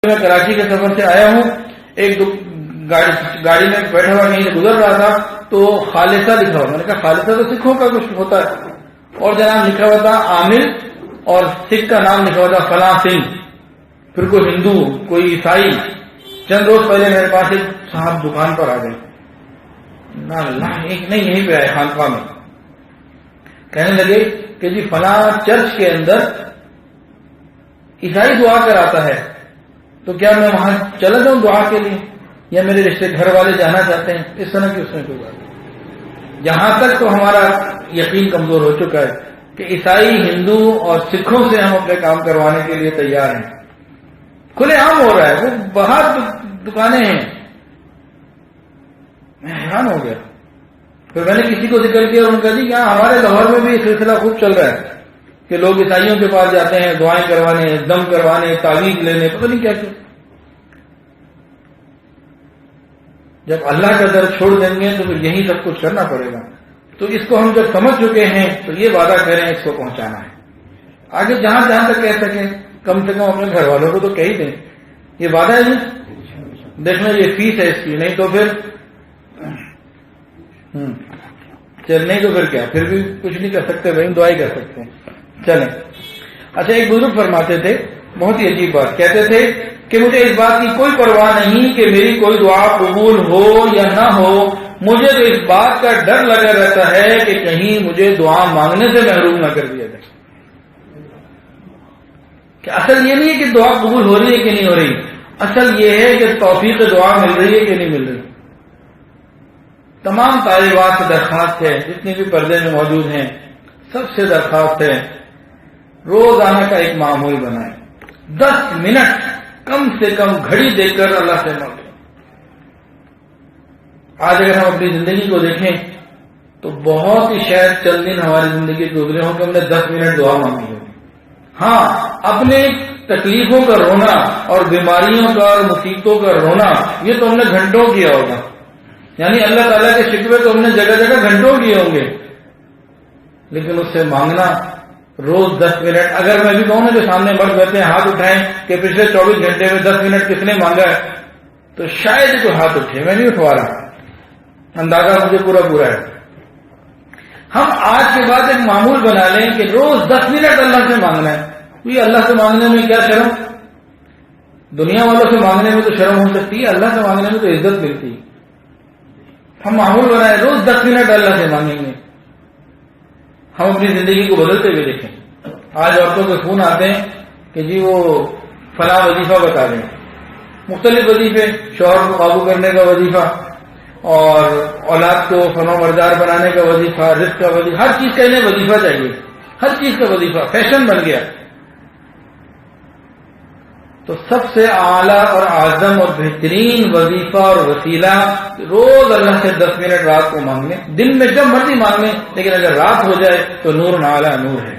میں کراچی کے سفر سے آیا ہوں، ایک گاڑی میں بیٹھا ہوا کہیں سے گزر رہا تھا تو خالصہ لکھا ہوا، میں نے کہا خالصہ تو سکھوں کا کچھ ہوتا ہے، اور جناب لکھا ہوا تھا عامر، اور سکھ کا نام لکھا ہوا تھا فلاں سنگھ، پھر کوئی ہندو کوئی عیسائی۔ چند روز پہلے میرے پاس ایک صاحب دکان پر آ گئے، نہیں یہیں پہ آئے خانقاہ میں، کہنے لگے کہ جی فلاں چرچ کے اندر عیسائی دعا کراتا ہے، تو کیا میں وہاں چلا جاؤں دعا کے لیے، یا میرے رشتے گھر والے جانا چاہتے ہیں؟ اس طرح کی اس میں کوئی بات نہیں۔ یہاں تک تو ہمارا یقین کمزور ہو چکا ہے کہ عیسائی، ہندو اور سکھوں سے ہم اپنے کام کروانے کے لیے تیار ہیں، کھلے عام ہو رہا ہے، وہ باہر دکانیں ہیں۔ میں حیران ہو گیا، پھر میں نے کسی کو ذکر کیا اور ان کا جی یہاں ہمارے لاہور میں بھی یہ سلسلہ خوب چل رہا ہے کہ لوگ عیسائیوں کے پاس جاتے ہیں دعائیں کروانے، دم کروانے، تعویذ لینے، پتہ نہیں کیا کیا۔ جب اللہ کا در چھوڑ دیں گے تو پھر یہی سب کچھ کرنا پڑے گا۔ تو اس کو ہم جب سمجھ چکے ہیں تو یہ وعدہ کریں اس کو پہنچانا ہے، آگے جہاں جہاں تک کہہ سکیں کم سے کم اپنے گھر والوں کو تو کہہ ہی دیں یہ وعدہ ہے جی، دیکھنا یہ فیس ہے اس کی، نہیں تو پھر نہیں تو پھر کیا، پھر بھی کچھ نہیں کر سکتے بھائی، دعائی کر سکتے ہیں۔ چلیں، اچھا ایک بزرگ فرماتے تھے بہت ہی عجیب بات، کہتے تھے کہ مجھے اس بات کی کوئی پرواہ نہیں کہ میری کوئی دعا قبول ہو یا نہ ہو، مجھے تو اس بات کا ڈر لگا رہتا ہے کہ کہیں مجھے دعا مانگنے سے محروم نہ کر دیا جائے۔ کہ اصل یہ نہیں ہے کہ دعا قبول ہو رہی ہے کہ نہیں ہو رہی، اصل یہ ہے کہ توفیق دعا مل رہی ہے کہ نہیں مل رہی۔ تمام طالبات سے درخواست ہے، جتنے بھی پردے میں موجود ہیں سب سے درخواست ہے روزانہ کا ایک معمول بنائیں، 10 منٹ کم سے کم گھڑی دیکھ کر اللہ سے مانگیں۔ آج اگر ہم اپنی زندگی کو دیکھیں تو بہت ہی شاید چند دن ہماری زندگی گزرے ہوں کہ ہم نے 10 منٹ دعا مانگی ہوگی۔ ہاں، اپنے تکلیفوں کا رونا اور بیماریوں کا اور مصیبتوں کا رونا یہ تو ہم نے گھنٹوں کیا ہوگا، یعنی اللہ تعالیٰ کے شکوے تو ہم نے جگہ جگہ گھنٹوں کیے ہوں گے، لیکن اس سے مانگنا روز 10 منٹ۔ اگر میں بھی کہوں نا جو سامنے مرد بیٹھے ہیں ہاتھ اٹھائیں کہ پچھلے 24 گھنٹے میں 10 منٹ کس نے مانگا ہے، تو شاید ہی کوئی ہاتھ اٹھے، میں نہیں اٹھوا رہا، اندازہ مجھے پورا ہے۔ ہم آج کے بعد ایک معمول بنا لیں کہ روز 10 منٹ اللہ سے مانگنا ہے۔ یہ اللہ سے مانگنے میں کیا شرم، دنیا والوں سے مانگنے میں تو شرم ہو سکتی ہے، اللہ سے مانگنے میں تو عزت ملتی ہے۔ ہم معمول بنائیں روز 10 منٹ اللہ سے مانگیں گے، ہم اپنی زندگی کو بدلتے ہوئے دیکھیں۔ آج عورتوں کے فون آتے ہیں کہ جی وہ فلاں وظیفہ بتا دیں، مختلف وظیفے، شوہر کو قابو کرنے کا وظیفہ اور اولاد کو فنو مردار بنانے کا وظیفہ، رزق کا وظیفہ، ہر چیز کا انہیں وظیفہ چاہیے، ہر چیز کا وظیفہ فیشن بن گیا۔ تو سب سے اعلیٰ اور اعظم اور بہترین وظیفہ اور وسیلہ روز اللہ سے 10 منٹ رات کو مانگنے، دن میں جب مرضی مانگنے، لیکن اگر رات ہو جائے تو نور نالا نور ہے۔